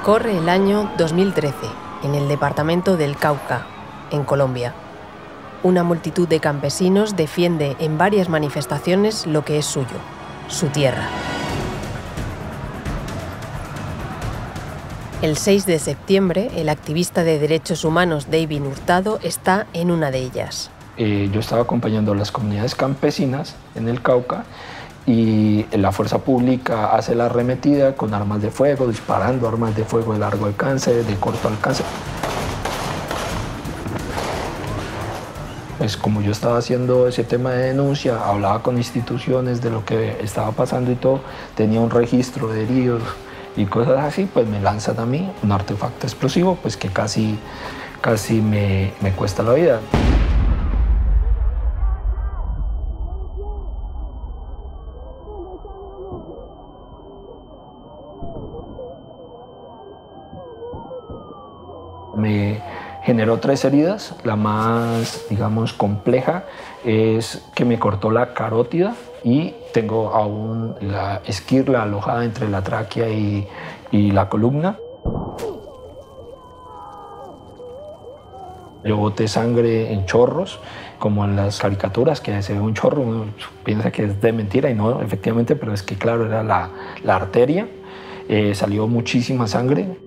Corre el año 2013, en el departamento del Cauca, en Colombia. Una multitud de campesinos defiende en varias manifestaciones lo que es suyo, su tierra. El 6 de septiembre, el activista de derechos humanos David Hurtado está en una de ellas. Yo estaba acompañando a las comunidades campesinas en el Cauca y la fuerza pública hace la arremetida con armas de fuego, disparando armas de fuego de largo alcance, de corto alcance. Pues como yo estaba haciendo ese tema de denuncia, hablaba con instituciones de lo que estaba pasando y todo, tenía un registro de heridos y cosas así, pues me lanzan a mí un artefacto explosivo, pues que casi me cuesta la vida. Me generó 3 heridas. La más, digamos, compleja es que me cortó la carótida y tengo aún la esquirla alojada entre la tráquea y la columna. Yo boté sangre en chorros, como en las caricaturas, que se ve un chorro, uno piensa que es de mentira y no, efectivamente, pero es que claro, era la arteria. Salió muchísima sangre.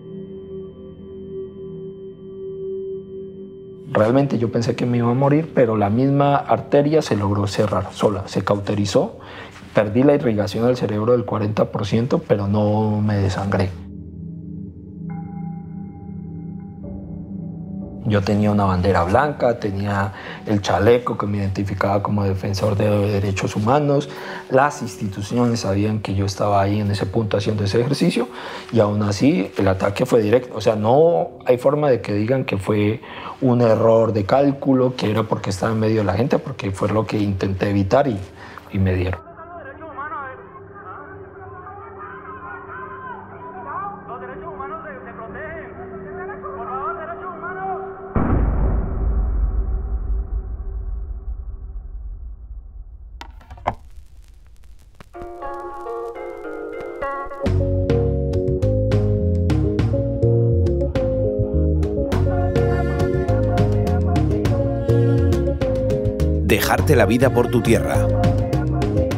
Realmente yo pensé que me iba a morir, pero la misma arteria se logró cerrar sola, se cauterizó. Perdí la irrigación del cerebro del 40%, pero no me desangré. Yo tenía una bandera blanca, tenía el chaleco que me identificaba como defensor de derechos humanos. Las instituciones sabían que yo estaba ahí en ese punto haciendo ese ejercicio y aún así el ataque fue directo. O sea, no hay forma de que digan que fue un error de cálculo, que era porque estaba en medio de la gente, porque fue lo que intenté evitar y me dieron. Dejarte la vida por tu tierra.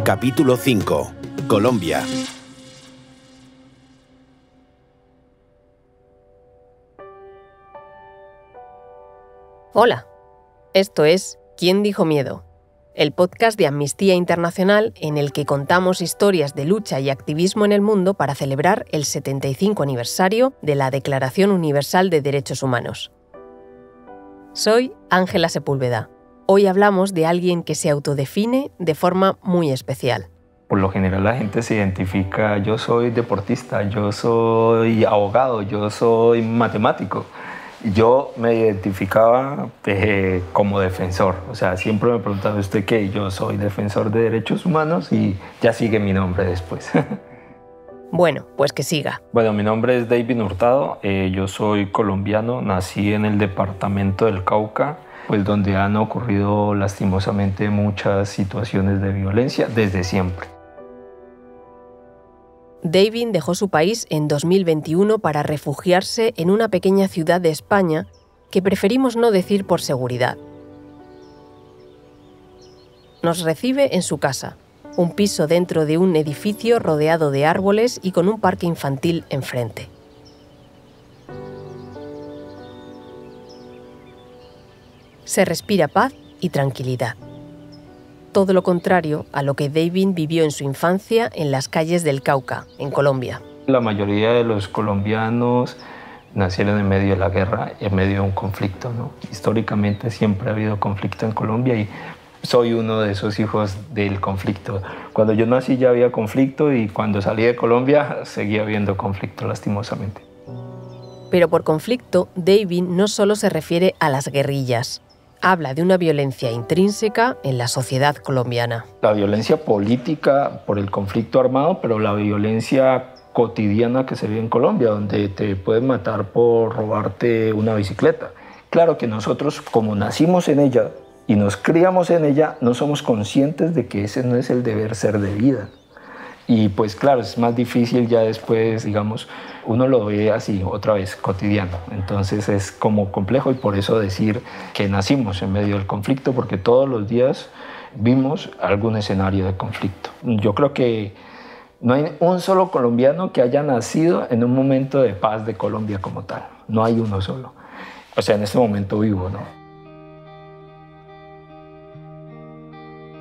Capítulo 5. Colombia. Hola, esto es ¿Quién dijo miedo?, el podcast de Amnistía Internacional en el que contamos historias de lucha y activismo en el mundo para celebrar el 75 aniversario de la Declaración Universal de Derechos Humanos. Soy Ángela Sepúlveda. Hoy hablamos de alguien que se autodefine de forma muy especial. Por lo general la gente se identifica, yo soy deportista, yo soy abogado, yo soy matemático. Yo me identificaba como defensor, o sea, siempre me preguntan ¿usted qué? Yo soy defensor de derechos humanos y ya sigue mi nombre después. Bueno, pues que siga. Bueno, mi nombre es David Hurtado, yo soy colombiano, nací en el departamento del Cauca, pues donde han ocurrido lastimosamente muchas situaciones de violencia desde siempre. David dejó su país en 2021 para refugiarse en una pequeña ciudad de España que preferimos no decir por seguridad. Nos recibe en su casa, un piso dentro de un edificio rodeado de árboles y con un parque infantil enfrente. Se respira paz y tranquilidad. Todo lo contrario a lo que David vivió en su infancia en las calles del Cauca, en Colombia. La mayoría de los colombianos nacieron en medio de la guerra, en medio de un conflicto, ¿no? Históricamente siempre ha habido conflicto en Colombia y soy uno de esos hijos del conflicto. Cuando yo nací ya había conflicto y cuando salí de Colombia seguía habiendo conflicto, lastimosamente. Pero por conflicto, David no solo se refiere a las guerrillas. Habla de una violencia intrínseca en la sociedad colombiana. La violencia política por el conflicto armado, pero la violencia cotidiana que se vive en Colombia, donde te pueden matar por robarte una bicicleta. Claro que nosotros, como nacimos en ella y nos criamos en ella, no somos conscientes de que ese no es el deber ser de vida. Y pues claro, es más difícil ya después, digamos, uno lo ve así otra vez, cotidiano. Entonces es como complejo y por eso decir que nacimos en medio del conflicto, porque todos los días vimos algún escenario de conflicto. Yo creo que no hay un solo colombiano que haya nacido en un momento de paz de Colombia como tal. No hay uno solo. O sea, en este momento vivo, ¿no?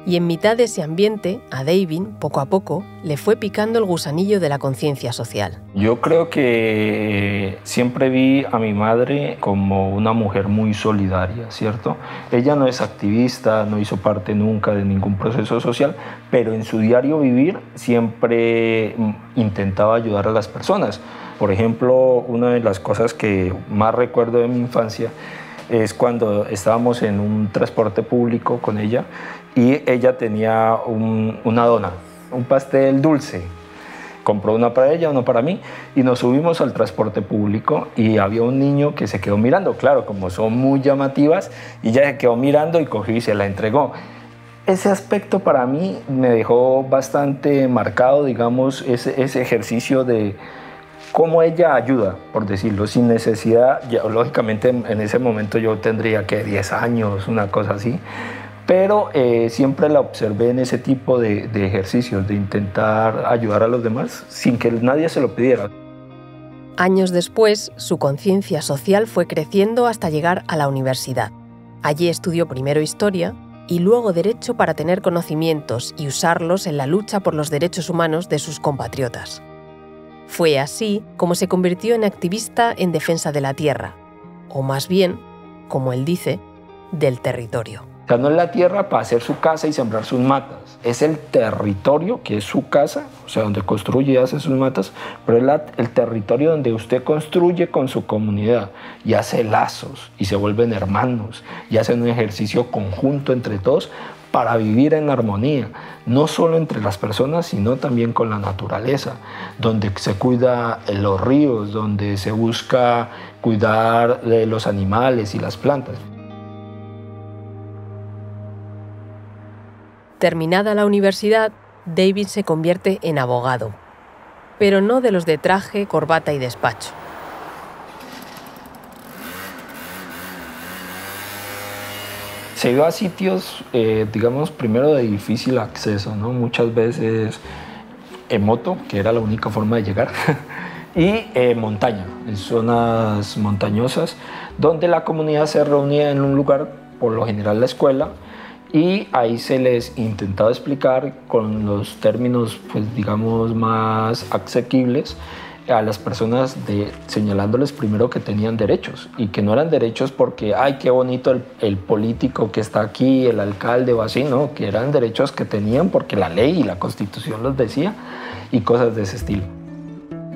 Y en mitad de ese ambiente, a David, poco a poco, le fue picando el gusanillo de la conciencia social. Yo creo que siempre vi a mi madre como una mujer muy solidaria, ¿cierto? Ella no es activista, no hizo parte nunca de ningún proceso social, pero en su diario vivir siempre intentaba ayudar a las personas. Por ejemplo, una de las cosas que más recuerdo de mi infancia es cuando estábamos en un transporte público con ella y ella tenía una dona, un pastel dulce. Compró una para ella, uno para mí, y nos subimos al transporte público y había un niño que se quedó mirando, claro, como son muy llamativas, y ella se quedó mirando y cogió y se la entregó. Ese aspecto para mí me dejó bastante marcado, digamos, ese ejercicio de cómo ella ayuda, por decirlo, sin necesidad. Ya, lógicamente en ese momento yo tendría que 10 años, una cosa así, pero siempre la observé en ese tipo de ejercicios, de intentar ayudar a los demás sin que nadie se lo pidiera. Años después, su conciencia social fue creciendo hasta llegar a la universidad. Allí estudió primero Historia y luego Derecho para tener conocimientos y usarlos en la lucha por los derechos humanos de sus compatriotas. Fue así como se convirtió en activista en defensa de la tierra, o más bien, como él dice, del territorio. O sea, no es la tierra para hacer su casa y sembrar sus matas, es el territorio que es su casa, o sea, donde construye y hace sus matas, pero es el territorio donde usted construye con su comunidad y hace lazos y se vuelven hermanos y hacen un ejercicio conjunto entre todos para vivir en armonía, no solo entre las personas, sino también con la naturaleza, donde se cuida los ríos, donde se busca cuidar de los animales y las plantas. Terminada la universidad, David se convierte en abogado, pero no de los de traje, corbata y despacho. Se iba a sitios, digamos, primero de difícil acceso, ¿no? Muchas veces en moto, que era la única forma de llegar, y montaña, en zonas montañosas, donde la comunidad se reunía en un lugar, por lo general la escuela, y ahí se les intentaba explicar con los términos, pues, digamos, más asequibles a las personas, señalándoles primero que tenían derechos y que no eran derechos porque, ay, qué bonito el político que está aquí, el alcalde o así, no, que eran derechos que tenían porque la ley y la Constitución los decía y cosas de ese estilo.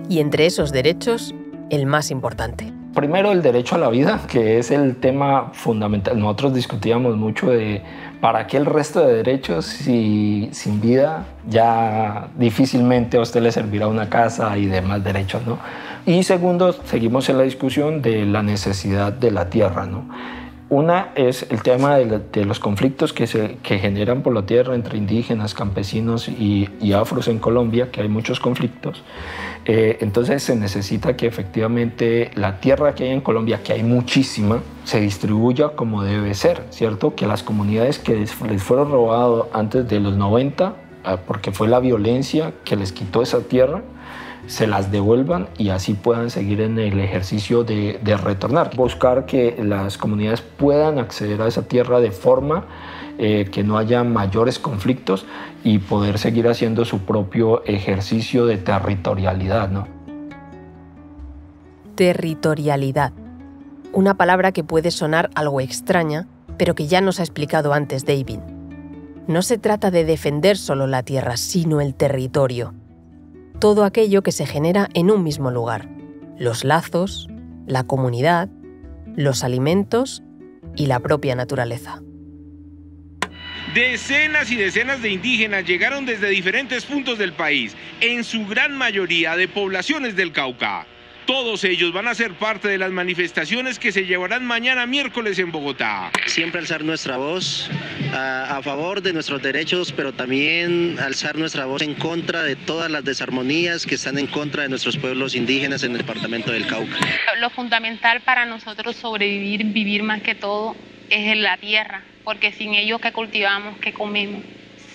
Y entre esos derechos, el más importante. Primero, el derecho a la vida, que es el tema fundamental. Nosotros discutíamos mucho de para qué el resto de derechos si sin vida ya difícilmente a usted le servirá una casa y demás derechos, ¿no? Y segundo, seguimos en la discusión de la necesidad de la tierra, ¿no? Una es el tema de los conflictos que generan por la tierra entre indígenas, campesinos y afros en Colombia, que hay muchos conflictos. Entonces se necesita que efectivamente la tierra que hay en Colombia, que hay muchísima, se distribuya como debe ser, ¿cierto? Que las comunidades que les fueron robadas antes de los 90, porque fue la violencia que les quitó esa tierra, se las devuelvan y así puedan seguir en el ejercicio de retornar. Buscar que las comunidades puedan acceder a esa tierra de forma que no haya mayores conflictos y poder seguir haciendo su propio ejercicio de territorialidad, ¿no? Territorialidad. Una palabra que puede sonar algo extraña, pero que ya nos ha explicado antes David. No se trata de defender solo la tierra, sino el territorio. Todo aquello que se genera en un mismo lugar. Los lazos, la comunidad, los alimentos y la propia naturaleza. Decenas y decenas de indígenas llegaron desde diferentes puntos del país, en su gran mayoría de poblaciones del Cauca. Todos ellos van a ser parte de las manifestaciones que se llevarán mañana miércoles en Bogotá. Siempre alzar nuestra voz a favor de nuestros derechos, pero también alzar nuestra voz en contra de todas las desarmonías que están en contra de nuestros pueblos indígenas en el departamento del Cauca. Lo fundamental para nosotros sobrevivir, vivir más que todo, es la tierra, porque sin ello, ¿qué cultivamos, qué comemos?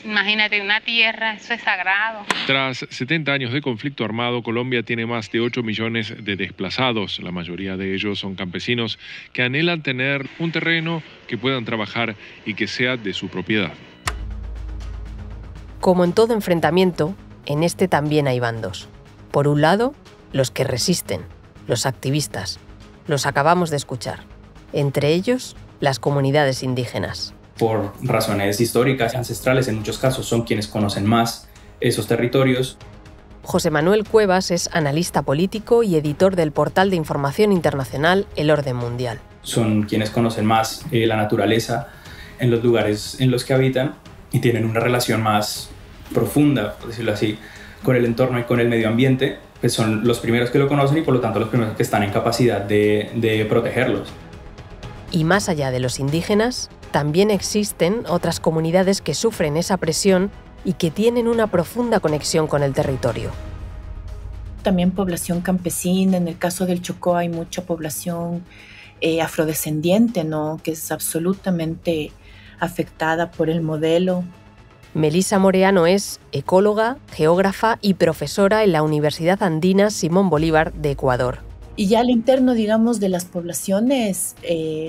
Imagínate, una tierra, eso es sagrado. Tras 70 años de conflicto armado, Colombia tiene más de 8 millones de desplazados. La mayoría de ellos son campesinos que anhelan tener un terreno que puedan trabajar y que sea de su propiedad. Como en todo enfrentamiento, en este también hay bandos. Por un lado, los que resisten, los activistas. Los acabamos de escuchar. Entre ellos, las comunidades indígenas. Por razones históricas y ancestrales, en muchos casos son quienes conocen más esos territorios. José Manuel Cuevas es analista político y editor del portal de información internacional El Orden Mundial. Son quienes conocen más la naturaleza en los lugares en los que habitan y tienen una relación más profunda, por decirlo así, con el entorno y con el medio ambiente, pues son los primeros que lo conocen y por lo tanto los primeros que están en capacidad de protegerlos. Y más allá de los indígenas, también existen otras comunidades que sufren esa presión y que tienen una profunda conexión con el territorio. También población campesina, en el caso del Chocó hay mucha población afrodescendiente, ¿no?, que es absolutamente afectada por el modelo. Melissa Moreano es ecóloga, geógrafa y profesora en la Universidad Andina Simón Bolívar de Ecuador. Y ya al interno, digamos, de las poblaciones,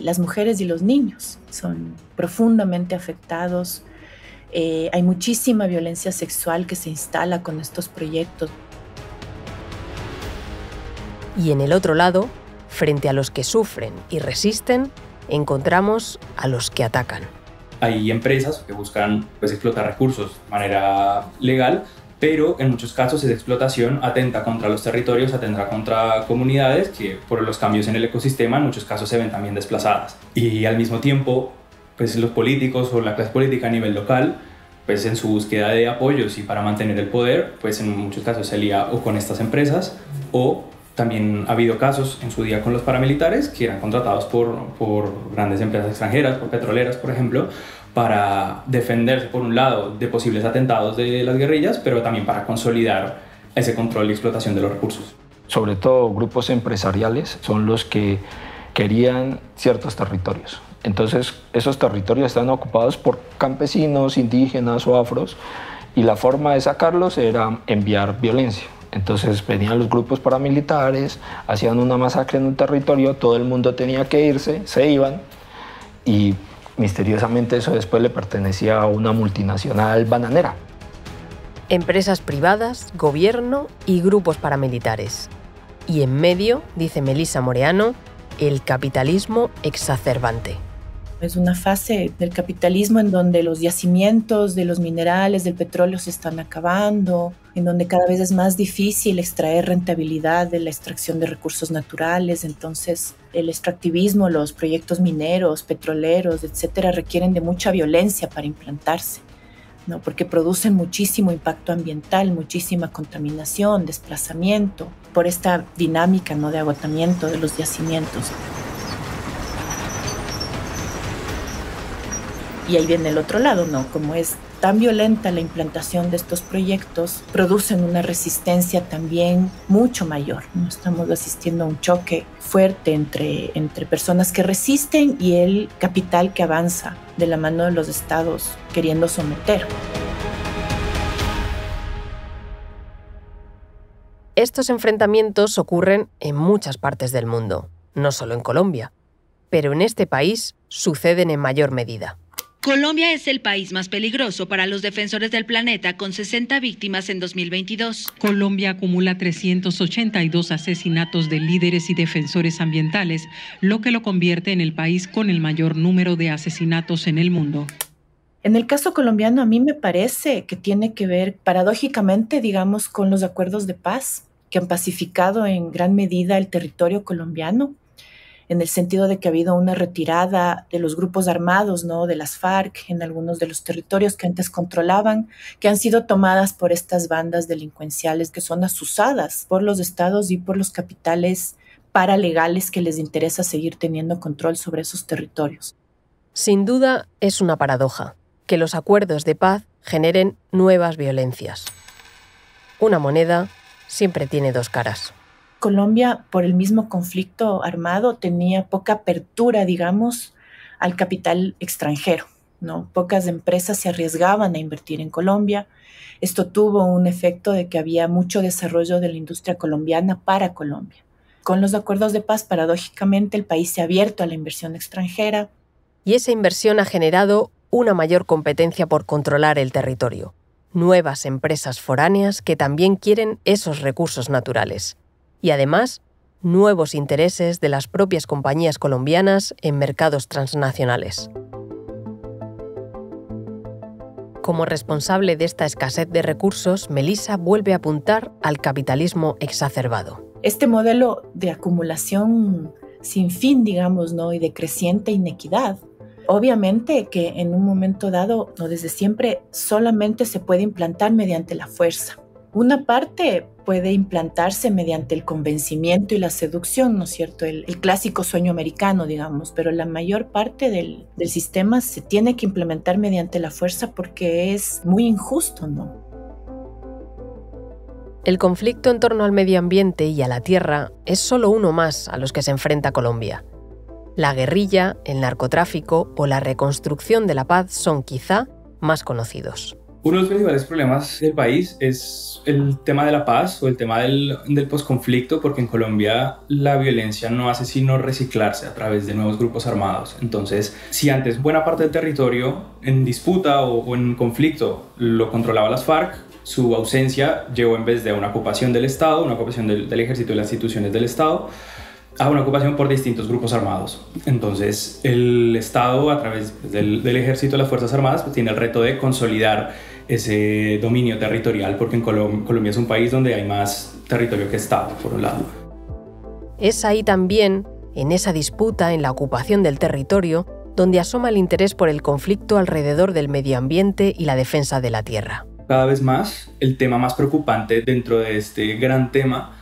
las mujeres y los niños son profundamente afectados. Hay muchísima violencia sexual que se instala con estos proyectos. Y en el otro lado, frente a los que sufren y resisten, encontramos a los que atacan. Hay empresas que buscan explotar recursos de manera legal, pero en muchos casos esa explotación atenta contra los territorios, atenta contra comunidades que por los cambios en el ecosistema en muchos casos se ven también desplazadas. Y al mismo tiempo, los políticos o la clase política a nivel local, en su búsqueda de apoyos y para mantener el poder, en muchos casos se alía o con estas empresas o también ha habido casos en su día con los paramilitares que eran contratados por grandes empresas extranjeras, por petroleras, por ejemplo, para defenderse, por un lado, de posibles atentados de las guerrillas, pero también para consolidar ese control y explotación de los recursos. Sobre todo grupos empresariales son los que querían ciertos territorios. Entonces, esos territorios están ocupados por campesinos, indígenas o afros, y la forma de sacarlos era enviar violencia. Entonces venían los grupos paramilitares, hacían una masacre en un territorio, todo el mundo tenía que irse, se iban y misteriosamente eso después le pertenecía a una multinacional bananera. Empresas privadas, gobierno y grupos paramilitares. Y en medio, dice Melissa Moreano, el capitalismo exacerbante. Es una fase del capitalismo en donde los yacimientos de los minerales, del petróleo se están acabando, en donde cada vez es más difícil extraer rentabilidad de la extracción de recursos naturales. Entonces, el extractivismo, los proyectos mineros, petroleros, etcétera, requieren de mucha violencia para implantarse, ¿no? Porque producen muchísimo impacto ambiental, muchísima contaminación, desplazamiento, por esta dinámica, ¿no?, de agotamiento de los yacimientos. Y ahí viene el otro lado, ¿no? Como es tan violenta la implantación de estos proyectos, producen una resistencia también mucho mayor, ¿no? Estamos asistiendo a un choque fuerte entre personas que resisten y el capital que avanza de la mano de los estados queriendo someter. Estos enfrentamientos ocurren en muchas partes del mundo, no solo en Colombia, pero en este país suceden en mayor medida. Colombia es el país más peligroso para los defensores del planeta, con 60 víctimas en 2022. Colombia acumula 382 asesinatos de líderes y defensores ambientales, lo que lo convierte en el país con el mayor número de asesinatos en el mundo. En el caso colombiano, a mí me parece que tiene que ver, paradójicamente, digamos, con los acuerdos de paz que han pacificado en gran medida el territorio colombiano. en el sentido de que ha habido una retirada de los grupos armados, ¿no? De las FARC en algunos de los territorios que antes controlaban, que han sido tomadas por estas bandas delincuenciales que son asusadas por los estados y por los capitales paralegales que les interesa seguir teniendo control sobre esos territorios. Sin duda, es una paradoja que los acuerdos de paz generen nuevas violencias. Una moneda siempre tiene dos caras. Colombia, por el mismo conflicto armado, tenía poca apertura, digamos, al capital extranjero, ¿no? Pocas empresas se arriesgaban a invertir en Colombia. Esto tuvo un efecto de que había mucho desarrollo de la industria colombiana para Colombia. Con los acuerdos de paz, paradójicamente, el país se ha abierto a la inversión extranjera. Y esa inversión ha generado una mayor competencia por controlar el territorio. Nuevas empresas foráneas que también quieren esos recursos naturales. Y además, nuevos intereses de las propias compañías colombianas en mercados transnacionales. Como responsable de esta escasez de recursos, Melissa vuelve a apuntar al capitalismo exacerbado. Este modelo de acumulación sin fin, digamos, ¿no? Y de creciente inequidad, obviamente que en un momento dado, no desde siempre, solamente se puede implantar mediante la fuerza. Una parte puede implantarse mediante el convencimiento y la seducción, ¿no es cierto? El clásico sueño americano, digamos, pero la mayor parte del sistema se tiene que implementar mediante la fuerza porque es muy injusto, ¿no? El conflicto en torno al medio ambiente y a la tierra es solo uno más a los que se enfrenta Colombia. La guerrilla, el narcotráfico o la reconstrucción de la paz son quizá más conocidos. Uno de los principales problemas del país es el tema de la paz o el tema del posconflicto, porque en Colombia la violencia no hace sino reciclarse a través de nuevos grupos armados. Entonces, si antes buena parte del territorio en disputa o en conflicto lo controlaba las FARC, su ausencia llevó en vez de una ocupación del Estado, una ocupación del ejército y las instituciones del Estado, a una ocupación por distintos grupos armados. Entonces, el Estado, a través del ejército y las Fuerzas Armadas, pues, tiene el reto de consolidar ese dominio territorial, porque en Colombia es un país donde hay más territorio que Estado, por un lado. Es ahí también, en esa disputa, en la ocupación del territorio, donde asoma el interés por el conflicto alrededor del medio ambiente y la defensa de la tierra. Cada vez más, el tema más preocupante dentro de este gran tema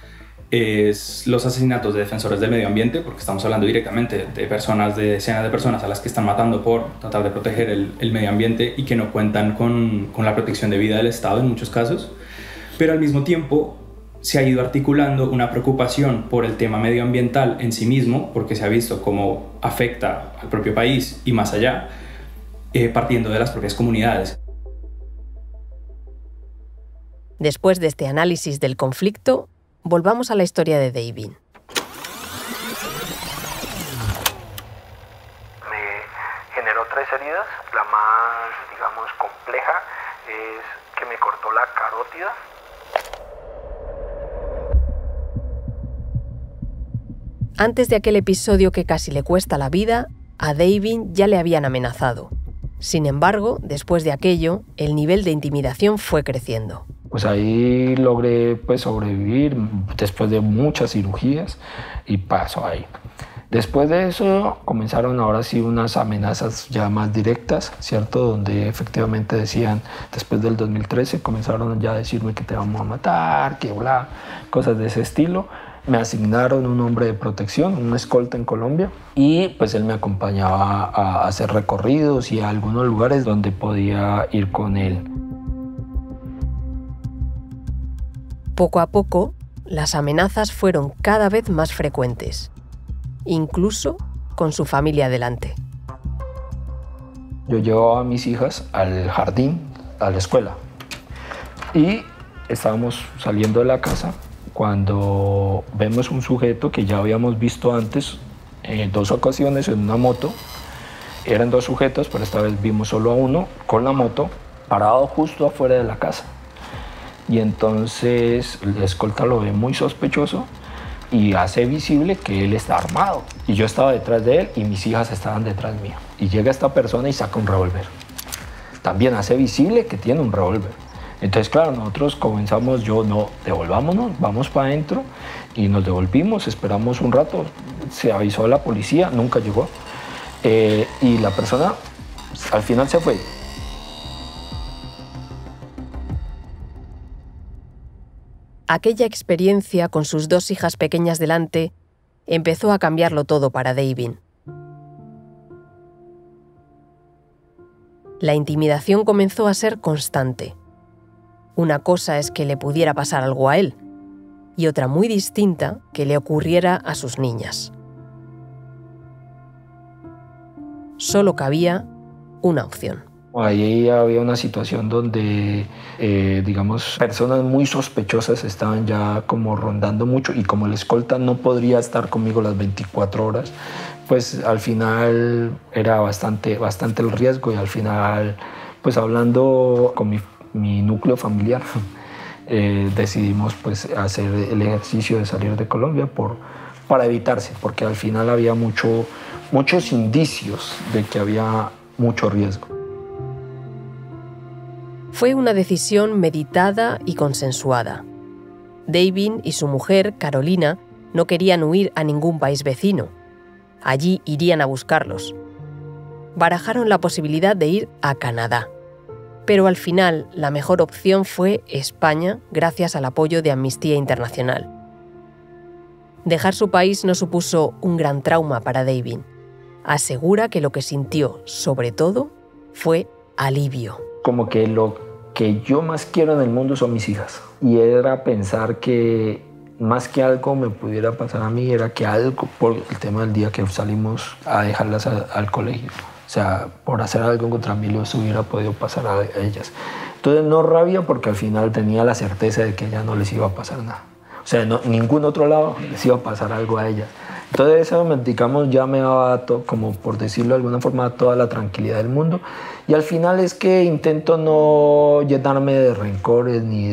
es los asesinatos de defensores del medio ambiente, porque estamos hablando directamente de personas, de decenas de personas a las que están matando por tratar de proteger el medio ambiente y que no cuentan con la protección de vida del Estado en muchos casos. Pero al mismo tiempo se ha ido articulando una preocupación por el tema medioambiental en sí mismo, porque se ha visto cómo afecta al propio país y más allá, partiendo de las propias comunidades. Después de este análisis del conflicto, volvamos a la historia de David. Me generó 3 heridas. La más, digamos, compleja es que me cortó la carótida. Antes de aquel episodio que casi le cuesta la vida, a David ya le habían amenazado. Sin embargo, después de aquello, el nivel de intimidación fue creciendo. Pues ahí logré sobrevivir después de muchas cirugías y pasó ahí. Después de eso comenzaron ahora sí unas amenazas ya más directas, ¿cierto? Donde efectivamente decían, después del 2013 comenzaron ya a decirme que te vamos a matar, que bla, cosas de ese estilo. Me asignaron un hombre de protección, un escolta en Colombia, y pues él me acompañaba a hacer recorridos y a algunos lugares donde podía ir con él. Poco a poco, las amenazas fueron cada vez más frecuentes, incluso con su familia delante. Yo llevaba a mis hijas al jardín, a la escuela, y estábamos saliendo de la casa cuando vemos un sujeto que ya habíamos visto antes en 2 ocasiones en una moto. Eran 2 sujetos, pero esta vez vimos solo a uno con la moto parado justo afuera de la casa. Y entonces el escolta lo ve muy sospechoso y hace visible que él está armado. Y yo estaba detrás de él y mis hijas estaban detrás mío. Y llega esta persona y saca un revólver. También hace visible que tiene un revólver. Entonces, claro, nosotros comenzamos, devolvámonos, vamos para adentro y nos devolvimos, esperamos un rato, se avisó a la policía, nunca llegó. Y la persona al final se fue. Aquella experiencia con sus 2 hijas pequeñas delante empezó a cambiarlo todo para Davin. La intimidación comenzó a ser constante. Una cosa es que le pudiera pasar algo a él, y otra muy distinta que le ocurriera a sus niñas. Solo cabía una opción. Ahí había una situación donde, digamos, personas muy sospechosas estaban ya como rondando mucho, y como el escolta no podría estar conmigo las 24 horas, pues al final era bastante el riesgo, y al final, pues hablando con mi núcleo familiar, decidimos pues hacer el ejercicio de salir de Colombia para evitarse, porque al final había muchos indicios de que había mucho riesgo. Fue una decisión meditada y consensuada. Davin y su mujer, Carolina, no querían huir a ningún país vecino. Allí irían a buscarlos. Barajaron la posibilidad de ir a Canadá. Pero al final, la mejor opción fue España, gracias al apoyo de Amnistía Internacional. Dejar su país no supuso un gran trauma para Davin. Asegura que lo que sintió, sobre todo, fue alivio. Como que lo que yo más quiero en el mundo son mis hijas. Y era pensar que más que algo me pudiera pasar a mí, era que algo, por el tema del día que salimos a dejarlas al colegio, o sea, por hacer algo contra mí les hubiera podido pasar a ellas. Entonces no rabia, porque al final tenía la certeza de que ya no les iba a pasar nada. O sea, en ningún otro lado les iba a pasar algo a ellas. Entonces eso, digamos, ya me daba, como por decirlo de alguna forma, toda la tranquilidad del mundo. Y al final es que intento no llenarme de rencores ni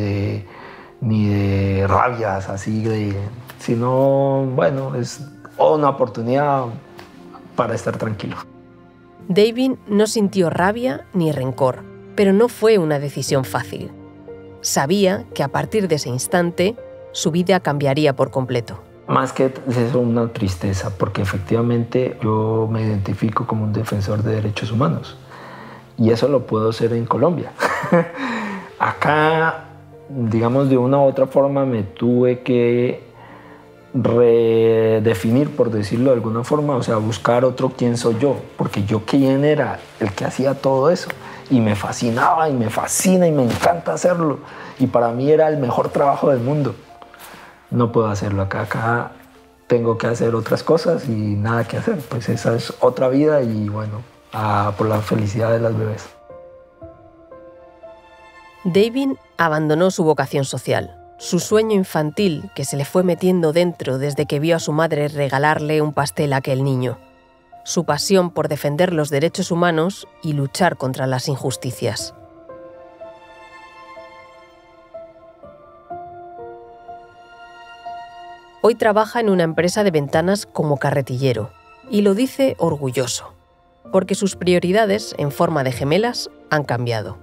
de rabias así, sino, bueno, es una oportunidad para estar tranquilo. Davin no sintió rabia ni rencor, pero no fue una decisión fácil. Sabía que a partir de ese instante su vida cambiaría por completo. Más que eso, una tristeza, porque efectivamente yo me identifico como un defensor de derechos humanos. Y eso lo puedo hacer en Colombia. Acá, digamos, de una u otra forma me tuve que redefinir, por decirlo de alguna forma, o sea, buscar otro quién soy yo, porque yo quién era el que hacía todo eso. Y me fascinaba, y me fascina, y me encanta hacerlo. Y para mí era el mejor trabajo del mundo. No puedo hacerlo acá tengo que hacer otras cosas y nada que hacer. Pues esa es otra vida y bueno, por la felicidad de las bebés. Davin abandonó su vocación social, su sueño infantil que se le fue metiendo dentro desde que vio a su madre regalarle un pastel a aquel niño, su pasión por defender los derechos humanos y luchar contra las injusticias. Hoy trabaja en una empresa de ventanas como carretillero y lo dice orgulloso, porque sus prioridades en forma de gemelas han cambiado.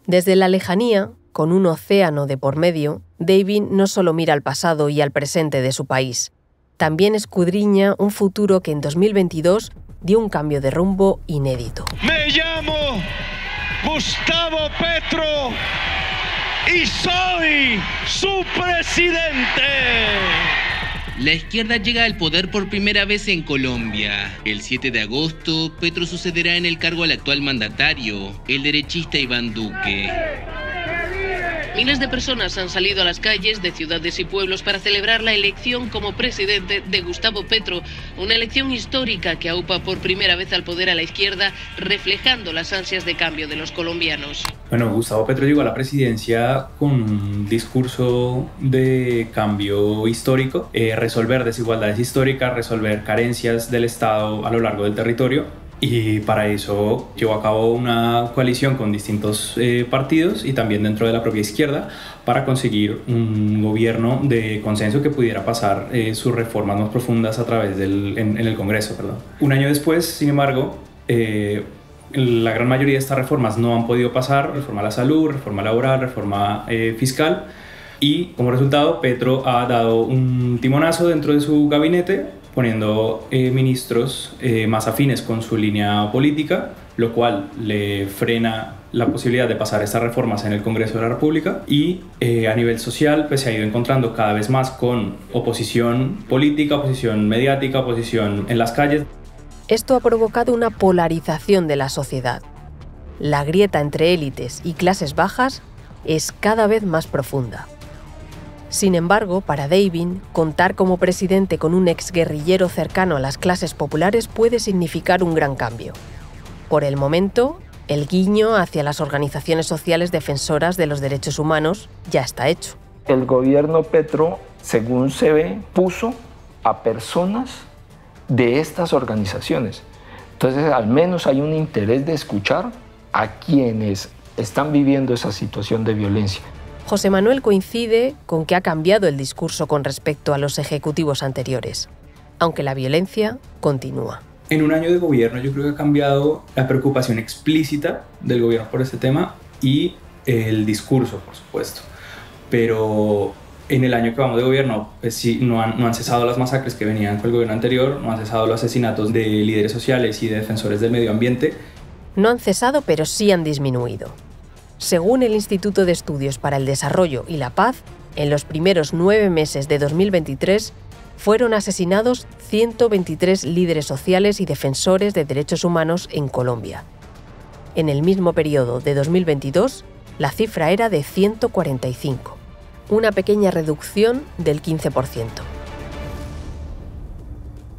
Desde la lejanía, con un océano de por medio, Davin no solo mira al pasado y al presente de su país, también escudriña un futuro que en 2022 dio un cambio de rumbo inédito. Me llamo Gustavo Petro y soy su presidente. La izquierda llega al poder por primera vez en Colombia. El 7 de agosto, Petro sucederá en el cargo al actual mandatario, el derechista Iván Duque. Miles de personas han salido a las calles de ciudades y pueblos para celebrar la elección como presidente de Gustavo Petro, una elección histórica que aupa por primera vez al poder a la izquierda, reflejando las ansias de cambio de los colombianos. Bueno, Gustavo Petro llegó a la presidencia con un discurso de cambio histórico, resolver desigualdades históricas, resolver carencias del Estado a lo largo del territorio. Y para eso llevó a cabo una coalición con distintos partidos y también dentro de la propia izquierda para conseguir un gobierno de consenso que pudiera pasar sus reformas más profundas a través en el Congreso. Un año después, sin embargo, la gran mayoría de estas reformas no han podido pasar: reforma a la salud, reforma laboral, reforma fiscal, y como resultado Petro ha dado un timonazo dentro de su gabinete, poniendo ministros más afines con su línea política, lo cual le frena la posibilidad de pasar estas reformas en el Congreso de la República. Y a nivel social pues se ha ido encontrando cada vez más con oposición política, oposición mediática, oposición en las calles. Esto ha provocado una polarización de la sociedad. La grieta entre élites y clases bajas es cada vez más profunda. Sin embargo, para Davin, contar como presidente con un exguerrillero cercano a las clases populares puede significar un gran cambio. Por el momento, el guiño hacia las organizaciones sociales defensoras de los derechos humanos ya está hecho. El gobierno Petro, según se ve, puso a personas de estas organizaciones. Entonces, al menos hay un interés de escuchar a quienes están viviendo esa situación de violencia. José Manuel coincide con que ha cambiado el discurso con respecto a los ejecutivos anteriores, aunque la violencia continúa. En un año de gobierno yo creo que ha cambiado la preocupación explícita del gobierno por este tema y el discurso, por supuesto. Pero en el año que vamos de gobierno, pues sí, no han cesado las masacres que venían con el gobierno anterior, no han cesado los asesinatos de líderes sociales y de defensores del medio ambiente. No han cesado, pero sí han disminuido. Según el Instituto de Estudios para el Desarrollo y la Paz, en los primeros 9 meses de 2023 fueron asesinados 123 líderes sociales y defensores de derechos humanos en Colombia. En el mismo periodo de 2022, la cifra era de 145, una pequeña reducción del 15%.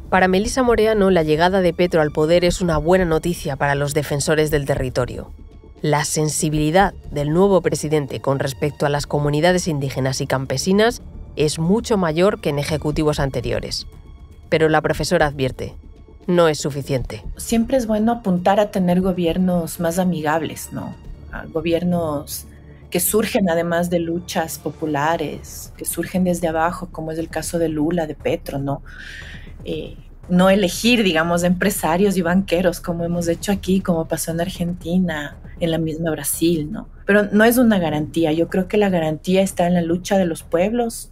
Para Melissa Moreano, la llegada de Petro al poder es una buena noticia para los defensores del territorio. La sensibilidad del nuevo presidente con respecto a las comunidades indígenas y campesinas es mucho mayor que en ejecutivos anteriores. Pero la profesora advierte, no es suficiente. Siempre es bueno apuntar a tener gobiernos más amigables, ¿no? A gobiernos que surgen además de luchas populares, que surgen desde abajo, como es el caso de Lula, de Petro, ¿no? No elegir, digamos, empresarios y banqueros como hemos hecho aquí, como pasó en Argentina, en la misma Brasil, ¿no? Pero no es una garantía. Yo creo que la garantía está en la lucha de los pueblos.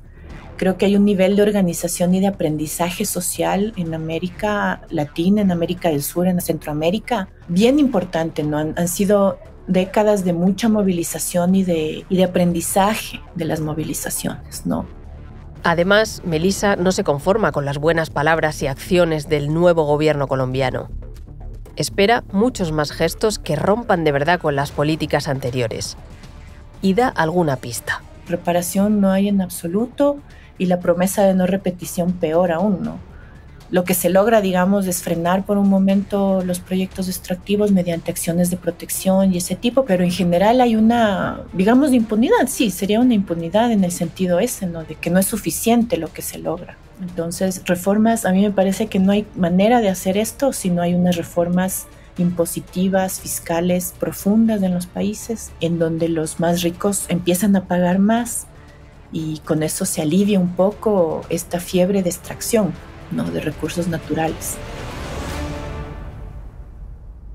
Creo que hay un nivel de organización y de aprendizaje social en América Latina, en América del Sur, en Centroamérica, bien importante, ¿no? Han sido décadas de mucha movilización y de aprendizaje de las movilizaciones, ¿no? Además, Melissa no se conforma con las buenas palabras y acciones del nuevo gobierno colombiano. Espera muchos más gestos que rompan de verdad con las políticas anteriores. Y da alguna pista. Reparación no hay en absoluto y la promesa de no repetición peor aún, ¿no? Lo que se logra, digamos, es frenar por un momento los proyectos extractivos mediante acciones de protección y ese tipo, pero en general hay una, digamos, de impunidad. Sí, sería una impunidad en el sentido ese, ¿no? De que no es suficiente lo que se logra. Entonces, reformas, a mí me parece que no hay manera de hacer esto si no hay unas reformas impositivas, fiscales, profundas en los países, en donde los más ricos empiezan a pagar más y con eso se alivia un poco esta fiebre de extracción, ¿no? De recursos naturales.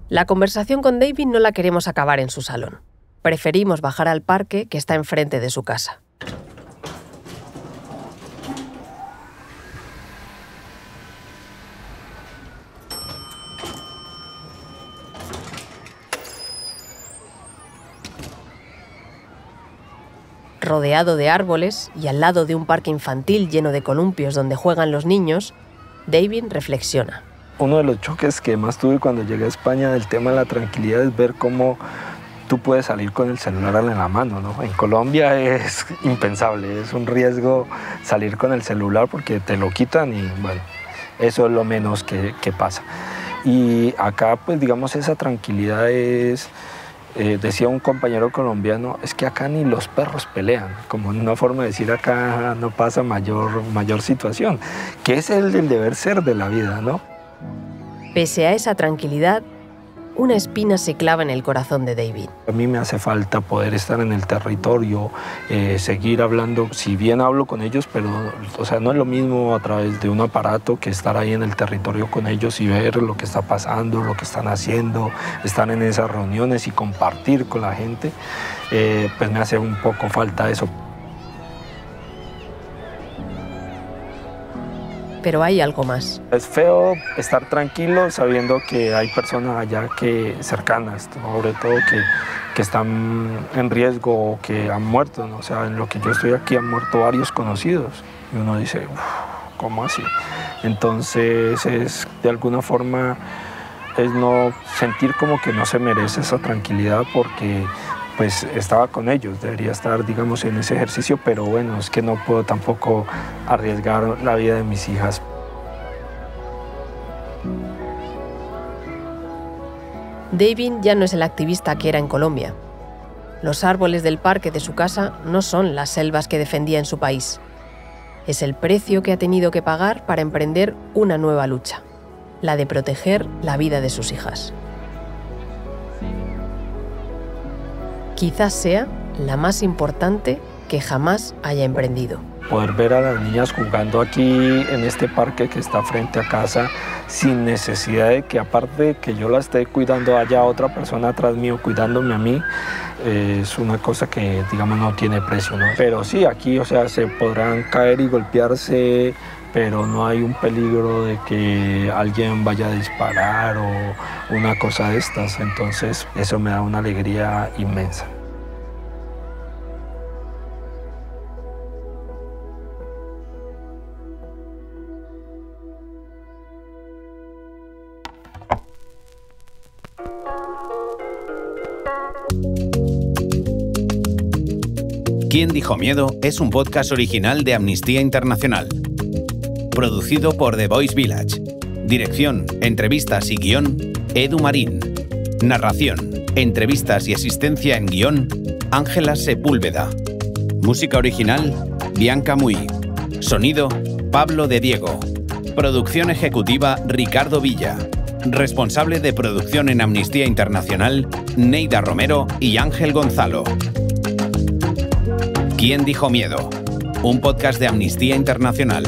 La conversación con David no la queremos acabar en su salón. Preferimos bajar al parque que está enfrente de su casa. Rodeado de árboles y al lado de un parque infantil lleno de columpios donde juegan los niños, David reflexiona. Uno de los choques que más tuve cuando llegué a España del tema de la tranquilidad es ver cómo tú puedes salir con el celular en la mano, ¿no? En Colombia es impensable, es un riesgo salir con el celular porque te lo quitan y bueno, eso es lo menos que pasa. Y acá pues digamos esa tranquilidad es... decía un compañero colombiano, es que acá ni los perros pelean, como una forma de decir acá no pasa mayor situación, que es el del deber ser de la vida, ¿no? Pese a esa tranquilidad, una espina se clava en el corazón de David. A mí me hace falta poder estar en el territorio, seguir hablando, si bien hablo con ellos, pero no es lo mismo a través de un aparato que estar ahí en el territorio con ellos y ver lo que está pasando, lo que están haciendo, estar en esas reuniones y compartir con la gente, pues me hace un poco falta eso. Pero hay algo más. Es feo estar tranquilo sabiendo que hay personas allá cercanas, sobre todo que están en riesgo o que han muerto, ¿no? O sea, en lo que yo estoy aquí han muerto varios conocidos. Y uno dice, ¿cómo así? Entonces es de alguna forma es no sentir como que no se merece esa tranquilidad porque pues estaba con ellos, debería estar, digamos, en ese ejercicio, pero bueno, es que no puedo tampoco arriesgar la vida de mis hijas. David ya no es el activista que era en Colombia. Los árboles del parque de su casa no son las selvas que defendía en su país. Es el precio que ha tenido que pagar para emprender una nueva lucha, la de proteger la vida de sus hijas. Quizás sea la más importante que jamás haya emprendido. Poder ver a las niñas jugando aquí en este parque que está frente a casa sin necesidad de que aparte de que yo la esté cuidando haya otra persona atrás mío cuidándome a mí, es una cosa que digamos no tiene precio, ¿no? Pero sí, aquí, o sea, se podrán caer y golpearse, pero no hay un peligro de que alguien vaya a disparar o una cosa de estas, entonces eso me da una alegría inmensa. ¿Quién dijo miedo? Es un podcast original de Amnistía Internacional. Producido por The Voice Village. Dirección, entrevistas y guión, Edu Marín. Narración, entrevistas y asistencia en guión, Ángela Sepúlveda. Música original, Bianca Muy. Sonido, Pablo de Diego. Producción ejecutiva, Ricardo Villa. Responsable de producción en Amnistía Internacional, Neida Romero y Ángel Gonzalo. ¿Quién dijo miedo? Un podcast de Amnistía Internacional.